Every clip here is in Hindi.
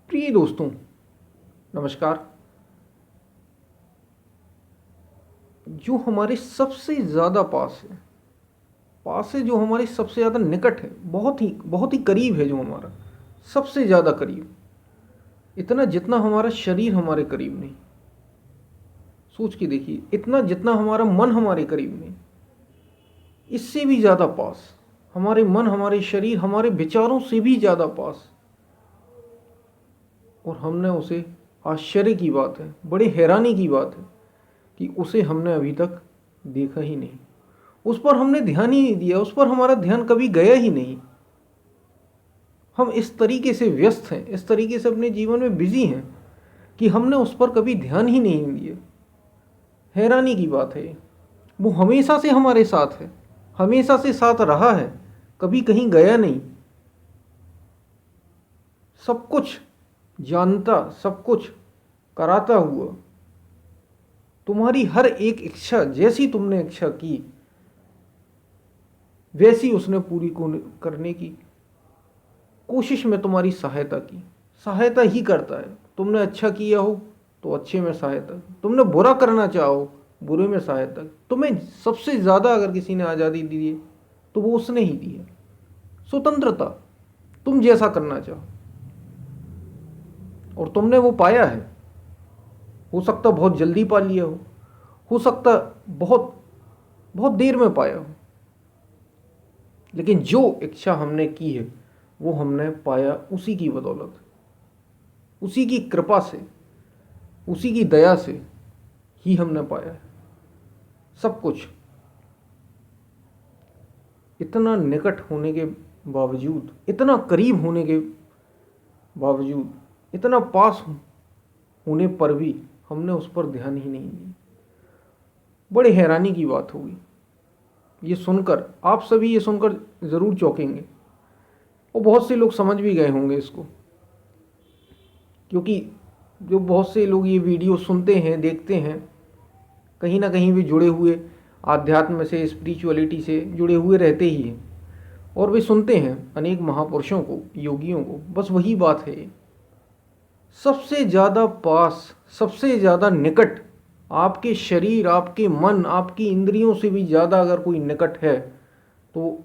प्रिय दोस्तों, नमस्कार। जो हमारे सबसे ज़्यादा पास है, जो हमारे सबसे ज़्यादा निकट है, बहुत ही करीब है, जो हमारा सबसे ज़्यादा करीब, इतना जितना हमारा शरीर हमारे करीब नहीं। सोच के देखिए, इतना जितना हमारा मन हमारे करीब नहीं, इससे भी ज़्यादा पास हमारे मन, हमारे शरीर, हमारे विचारों से भी ज़्यादा पास। और हमने उसे, आश्चर्य की बात है, बड़े हैरानी की बात है कि उसे हमने अभी तक देखा ही नहीं, उस पर हमने ध्यान ही नहीं दिया, उस पर हमारा ध्यान कभी गया ही नहीं। हम इस तरीके से व्यस्त हैं, इस तरीके से अपने जीवन में बिजी हैं कि हमने उस पर कभी ध्यान ही नहीं दिया। हैरानी की बात है। वो हमेशा से हमारे साथ है, हमेशा से साथ रहा है, कभी कहीं गया नहीं। सब कुछ जानता, सब कुछ कराता हुआ, तुम्हारी हर एक इच्छा, जैसी तुमने इच्छा की वैसी उसने पूरी करने की कोशिश में तुम्हारी सहायता ही करता है। तुमने अच्छा किया हो तो अच्छे में सहायता, तुमने बुरा करना चाहो बुरे में सहायता। तुम्हें सबसे ज़्यादा अगर किसी ने आज़ादी दी है तो वो उसने ही दी है, स्वतंत्रता, तुम जैसा करना चाहो। और तुमने वो पाया है। हो सकता बहुत जल्दी पा लिया हो सकता बहुत बहुत देर में पाया हो, लेकिन जो इच्छा हमने की है वो हमने पाया उसी की बदौलत, उसी की कृपा से, उसी की दया से ही हमने पाया है सब कुछ। इतना निकट होने के बावजूद, इतना करीब होने के बावजूद, इतना पास होने पर भी हमने उस पर ध्यान ही नहीं दिया। बड़े हैरानी की बात होगी ये सुनकर, आप सभी ये सुनकर ज़रूर चौंकेंगे, और बहुत से लोग समझ भी गए होंगे इसको, क्योंकि जो बहुत से लोग ये वीडियो सुनते हैं, देखते हैं, कहीं ना कहीं भी जुड़े हुए, आध्यात्म से, स्पिरिचुअलिटी से जुड़े हुए रहते ही हैं, और वे सुनते हैं अनेक महापुरुषों को, योगियों को। बस वही बात है, सबसे ज़्यादा पास, सबसे ज़्यादा निकट, आपके शरीर, आपके मन, आपकी इंद्रियों से भी ज़्यादा अगर कोई निकट है तो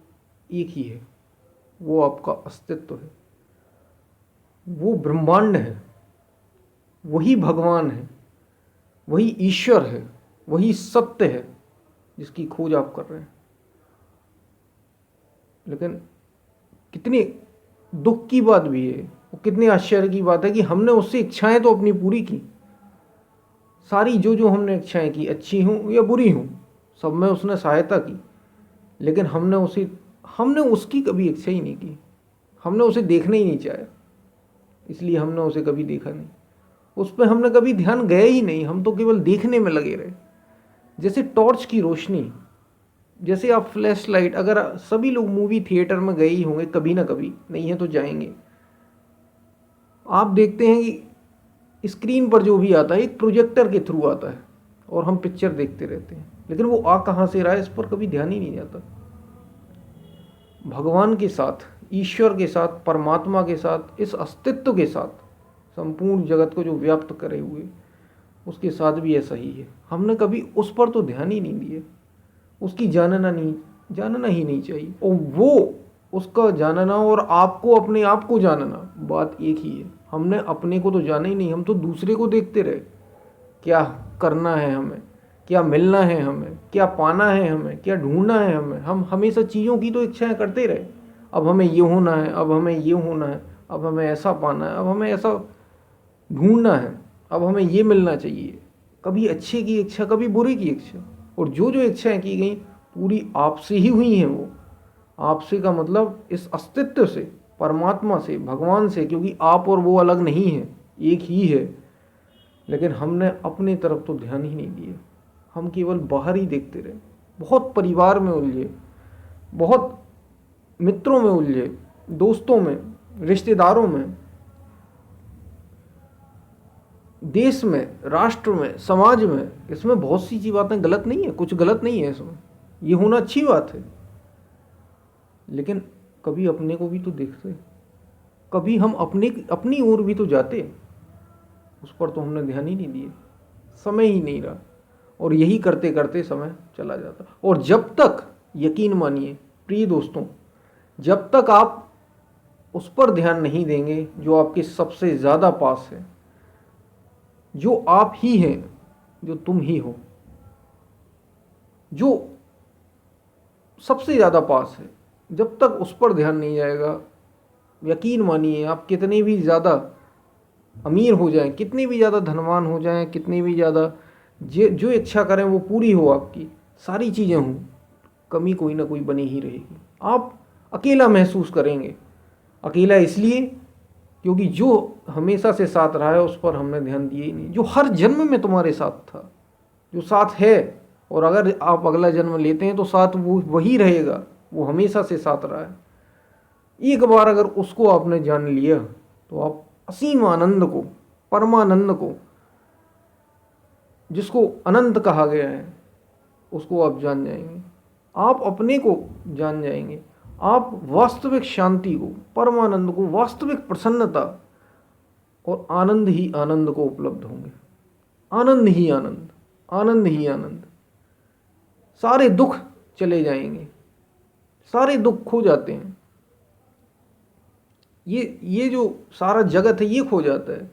एक ही है, वो आपका अस्तित्व है, वो ब्रह्मांड है, वही भगवान है, वही ईश्वर है, वही सत्य है जिसकी खोज आप कर रहे हैं। लेकिन कितनी दुख की बात भी है, और कितने आश्चर्य की बात है कि हमने उससे इच्छाएं तो अपनी पूरी की, सारी जो जो हमने इच्छाएं की, अच्छी हूँ या बुरी हूँ, सब में उसने सहायता की, लेकिन हमने उसकी कभी इच्छा ही नहीं की, हमने उसे देखना ही नहीं चाहा, इसलिए हमने उसे कभी देखा नहीं, उस पर हमने कभी ध्यान गया ही नहीं। हम तो केवल देखने में लगे रहे, जैसे टॉर्च की रोशनी, जैसे आप फ्लैश लाइट, अगर सभी लोग मूवी थिएटर में गए ही होंगे कभी ना कभी, नहीं है तो जाएंगे, आप देखते हैं कि स्क्रीन पर जो भी आता है एक प्रोजेक्टर के थ्रू आता है और हम पिक्चर देखते रहते हैं, लेकिन वो आ कहाँ से रहा है इस पर कभी ध्यान ही नहीं जाता। भगवान के साथ, ईश्वर के साथ, परमात्मा के साथ, इस अस्तित्व के साथ, संपूर्ण जगत को जो व्याप्त करे हुए, उसके साथ भी ऐसा ही है। हमने कभी उस पर तो ध्यान ही नहीं दिया, उसकी जानना ही नहीं चाहिए। और वो उसका जानना और आपको अपने आप को जानना, बात एक ही है। हमने अपने को तो जाना ही नहीं, हम तो दूसरे को देखते रहे, क्या करना है हमें, क्या मिलना है हमें, क्या पाना है हमें, क्या ढूंढना है हमें। हम हमेशा चीज़ों की तो इच्छाएं करते रहे, अब हमें ये होना है, अब हमें ये होना है, अब हमें ऐसा पाना है, अब हमें ऐसा ढूंढना है, अब हमें ये मिलना चाहिए। कभी अच्छे की इच्छा, कभी बुरे की इच्छा। और जो जो इच्छाएं की गई पूरी आपसे ही हुई हैं। वो आपसे का मतलब इस अस्तित्व से, परमात्मा से, भगवान से, क्योंकि आप और वो अलग नहीं है, एक ही है। लेकिन हमने अपने तरफ तो ध्यान ही नहीं दिया, हम केवल बाहर ही देखते रहे। बहुत परिवार में उलझे, बहुत मित्रों में उलझे, दोस्तों में, रिश्तेदारों में, देश में, राष्ट्र में, समाज में। इसमें बहुत सी बातें गलत नहीं है, कुछ गलत नहीं है इसमें, ये होना अच्छी बात है। लेकिन कभी अपने को भी तो देखते, कभी हम अपनी ओर भी तो जाते, उस पर तो हमने ध्यान ही नहीं दिए, समय ही नहीं रहा, और यही करते करते समय चला जाता। और जब तक, यकीन मानिए प्रिय दोस्तों, जब तक आप उस पर ध्यान नहीं देंगे जो आपके सबसे ज़्यादा पास है, जो आप ही हैं, जो तुम ही हो, जो सबसे ज़्यादा पास है, जब तक उस पर ध्यान नहीं जाएगा, यकीन मानिए आप कितने भी ज़्यादा अमीर हो जाएं, कितने भी ज़्यादा धनवान हो जाएं, कितनी भी ज़्यादा जो इच्छा करें वो पूरी हो, आपकी सारी चीज़ें हों, कमी कोई ना कोई बनी ही रहेगी। आप अकेला महसूस करेंगे। अकेला इसलिए क्योंकि जो हमेशा से साथ रहा है उस पर हमने ध्यान दिया ही नहीं, जो हर जन्म में तुम्हारे साथ था, जो साथ है, और अगर आप अगला जन्म लेते हैं तो साथ वो वही रहेगा, वो हमेशा से साथ रहा है। एक बार अगर उसको आपने जान लिया तो आप असीम आनंद को, परमानंद को, जिसको अनंत कहा गया है, उसको आप जान जाएंगे। आप अपने को जान जाएंगे। आप वास्तविक शांति को, परमानंद को, वास्तविक प्रसन्नता और आनंद ही आनंद को उपलब्ध होंगे। आनंद ही आनंद, आनंद ही आनंद। सारे दुख चले जाएंगे, सारे दुख खो जाते हैं। ये जो सारा जगत है ये खो जाता है।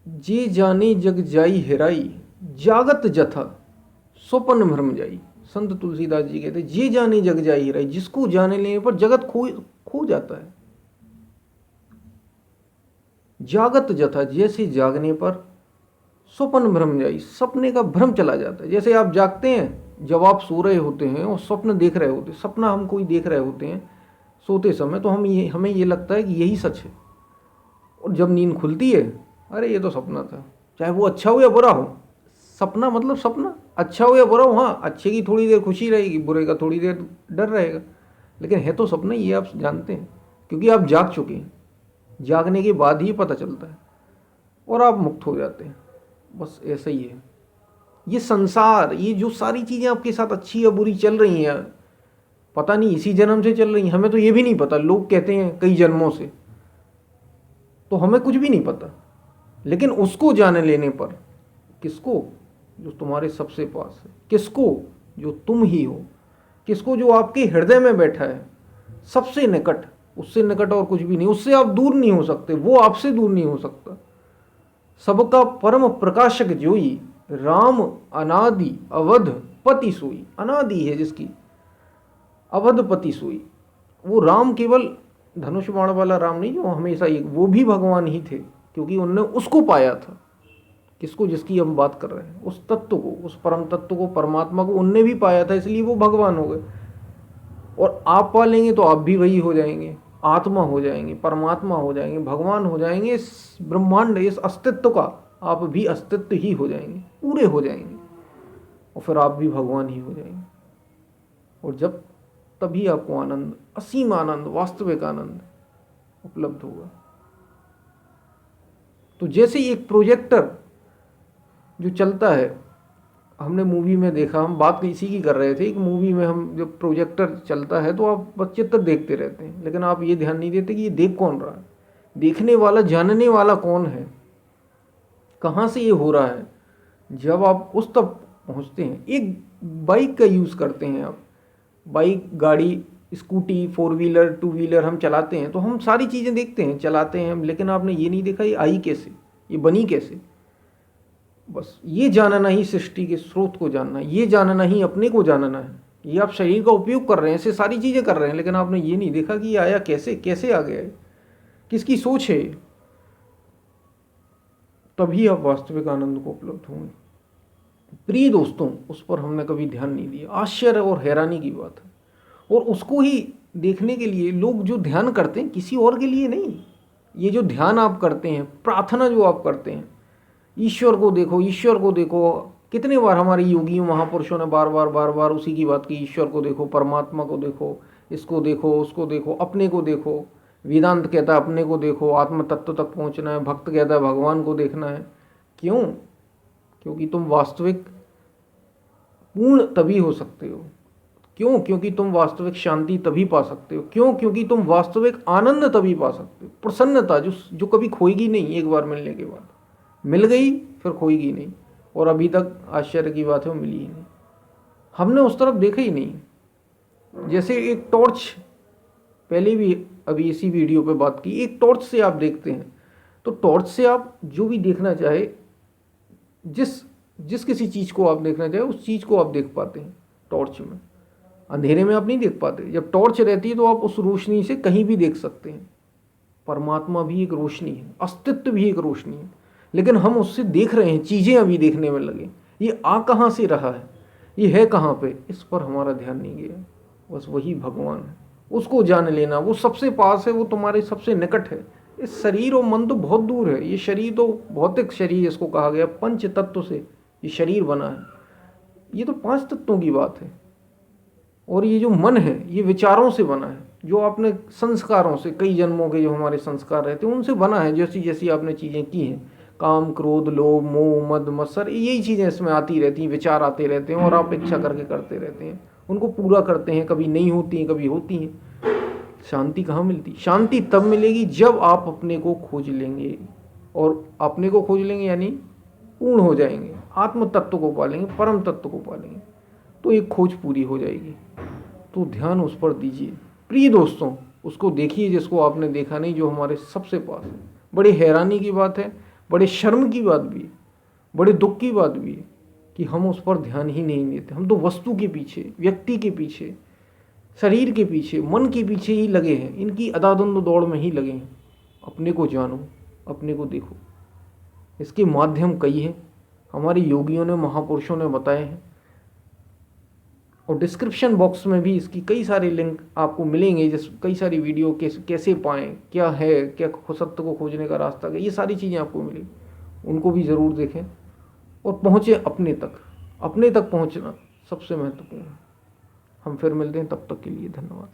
जे जाने जग जाई हेराई, जागत जथा स्वपन भ्रम जाई। संत तुलसीदास जी कहते जे जाने जग जाई हेराई, जिसको जाने लेने पर जगत खो जाता है। जागत जथा, जैसे जागने पर स्वपन भ्रम जाई, सपने का भ्रम चला जाता है। जैसे आप जागते हैं, जब आप सो रहे होते हैं और स्वप्न देख रहे होते हैं, सपना हम कोई देख रहे होते हैं सोते समय, तो हमें ये लगता है कि यही सच है। और जब नींद खुलती है, अरे ये तो सपना था। चाहे वो अच्छा हो या बुरा हो, सपना मतलब सपना, अच्छा हो या बुरा हो। हाँ, अच्छे की थोड़ी देर खुशी रहेगी, बुरे का थोड़ी देर डर रहेगा, लेकिन है तो सपना, ये आप जानते हैं, क्योंकि आप जाग चुके हैं। जागने के बाद ही पता चलता है और आप मुक्त हो जाते हैं। बस ऐसा ही है ये संसार। ये जो सारी चीज़ें आपके साथ अच्छी या बुरी चल रही हैं, पता नहीं इसी जन्म से चल रही हैं, हमें तो ये भी नहीं पता। लोग कहते हैं कई जन्मों से, तो हमें कुछ भी नहीं पता। लेकिन उसको जान लेने पर, किसको? जो तुम्हारे सबसे पास है। किसको? जो तुम ही हो। किसको? जो आपके हृदय में बैठा है, सबसे निकट। उससे निकट और कुछ भी नहीं, उससे आप दूर नहीं हो सकते, वो आपसे दूर नहीं हो सकता। सबका परम प्रकाशक जोई, राम अनादि अवध पति सोई। अनादि है जिसकी, अवध पति सोई। वो राम केवल धनुष बाण वाला राम नहीं, जो हमेशा एक, वो भी भगवान ही थे, क्योंकि उनने उसको पाया था। किसको? जिसकी हम बात कर रहे हैं, उस तत्व को, उस परम तत्व को, परमात्मा को उनने भी पाया था, इसलिए वो भगवान हो गए। और आप पा लेंगे तो आप भी वही हो जाएंगे, आत्मा हो जाएंगे, परमात्मा हो जाएंगे, भगवान हो जाएंगे। इस ब्रह्मांड, इस अस्तित्व का आप भी अस्तित्व ही हो जाएंगे, पूरे हो जाएंगे, और फिर आप भी भगवान ही हो जाएंगे। और जब, तभी आपको आनंद, असीम आनंद, वास्तविक आनंद उपलब्ध होगा। तो जैसे एक प्रोजेक्टर जो चलता है, हमने मूवी में देखा, हम बात इसी की कर रहे थे। एक मूवी में हम जब प्रोजेक्टर चलता है तो आप बस चित्र देखते रहते हैं, लेकिन आप ये ध्यान नहीं देते कि ये देख कौन रहा है, देखने वाला, जानने वाला कौन है, कहाँ से ये हो रहा है। जब आप उस तक पहुँचते हैं, एक बाइक का यूज़ करते हैं आप, बाइक, गाड़ी, स्कूटी, 4 व्हीलर, 2 व्हीलर हम चलाते हैं, तो हम सारी चीज़ें देखते हैं, चलाते हैं, लेकिन आपने ये नहीं देखा ये आई कैसे, ये बनी कैसे। बस ये जानना ही सृष्टि के स्रोत को जानना है, ये जानना ही अपने को जानना है। ये आप शरीर का उपयोग कर रहे हैं, ऐसे सारी चीज़ें कर रहे हैं, लेकिन आपने ये नहीं देखा कि ये आया कैसे, कैसे आ गया है, किसकी सोच है। तभी आप वास्तविक आनंद को उपलब्ध होंगे। प्रिय दोस्तों, उस पर हमने कभी ध्यान नहीं दिया। आश्चर्य और हैरानी की बात है। और उसको ही देखने के लिए लोग जो ध्यान करते हैं, किसी और के लिए नहीं, ये जो ध्यान आप करते हैं, प्रार्थना जो आप करते हैं, ईश्वर को देखो, ईश्वर को देखो। कितने बार हमारे योगियों, महापुरुषों ने बार बार उसी की बात की, ईश्वर को देखो, परमात्मा को देखो, इसको देखो, उसको देखो, अपने को देखो। वेदांत कहता है अपने को देखो, आत्म तत्व तक पहुंचना है। भक्त कहता है भगवान को देखना है। क्यों? क्योंकि तुम वास्तविक पूर्ण तभी हो सकते हो, क्यों? क्योंकि तुम वास्तविक शांति तभी पा सकते हो। क्यों? क्योंकि तुम वास्तविक आनंद तभी पा सकते हो, प्रसन्नता जो कभी खोएगी नहीं। एक बार मिलने के बाद मिल गई फिर खोएगी नहीं, और अभी तक आश्चर्य की बात है वो मिली ही नहीं। हमने उस तरफ देखा ही नहीं। जैसे एक टॉर्च, पहले भी अभी इसी वीडियो पे बात की, एक टॉर्च से आप देखते हैं तो टॉर्च से आप जो भी देखना चाहे, जिस किसी चीज़ को आप देखना चाहे उस चीज़ को आप देख पाते हैं टॉर्च में। अंधेरे में आप नहीं देख पाते। जब टॉर्च रहती है तो आप उस रोशनी से कहीं भी देख सकते हैं। परमात्मा भी एक रोशनी है, अस्तित्व भी एक रोशनी है, लेकिन हम उससे देख रहे हैं, चीज़ें अभी देखने में लगे। ये आ कहाँ से रहा है, ये है कहाँ पे, इस पर हमारा ध्यान नहीं गया। बस वही भगवान है, उसको जान लेना। वो सबसे पास है, वो तुम्हारे सबसे निकट है। इस शरीर और मन तो बहुत दूर है। ये शरीर तो भौतिक शरीर इसको कहा गया, पंच तत्व से ये शरीर बना है। ये तो 5 तत्वों की बात है। और ये जो मन है ये विचारों से बना है, जो आपने संस्कारों से, कई जन्मों के जो हमारे संस्कार रहते हैं उनसे बना है। जैसी जैसी आपने चीज़ें की हैं, काम, क्रोध, लोभ, मोह, मद, मत्सर, यही चीज़ें इसमें आती रहती हैं, विचार आते रहते हैं और आप इच्छा करके करते रहते हैं, उनको पूरा करते हैं। कभी नहीं होती हैं, कभी होती हैं। शांति कहाँ मिलती? शांति तब मिलेगी जब आप अपने को खोज लेंगे, और अपने को खोज लेंगे यानी पूर्ण हो जाएंगे, आत्म तत्व को पालेंगे, परम तत्व को पालेंगे, तो एक खोज पूरी हो जाएगी। तो ध्यान उस पर दीजिए प्रिय दोस्तों, उसको देखिए जिसको आपने देखा नहीं, जो हमारे सबसे पास है। बड़ी हैरानी की बात है, बड़े शर्म की बात भी है, बड़े दुख की बात भी है कि हम उस पर ध्यान ही नहीं देते। हम तो वस्तु के पीछे, व्यक्ति के पीछे, शरीर के पीछे, मन के पीछे ही लगे हैं, इनकी अदादुंद दौड़ में ही लगे हैं। अपने को जानो, अपने को देखो। इसके माध्यम कई हैं, हमारे योगियों ने, महापुरुषों ने बताए हैं, और डिस्क्रिप्शन बॉक्स में भी इसकी कई सारे लिंक आपको मिलेंगे। जिस कई सारी वीडियो कैसे पाएँ, क्या है, क्या सत्य को खोजने का रास्ता है, ये सारी चीज़ें आपको मिलेंगी। उनको भी ज़रूर देखें और पहुँचे अपने तक। अपने तक पहुँचना सबसे महत्वपूर्ण है। हम फिर मिलते हैं, तब तक के लिए धन्यवाद।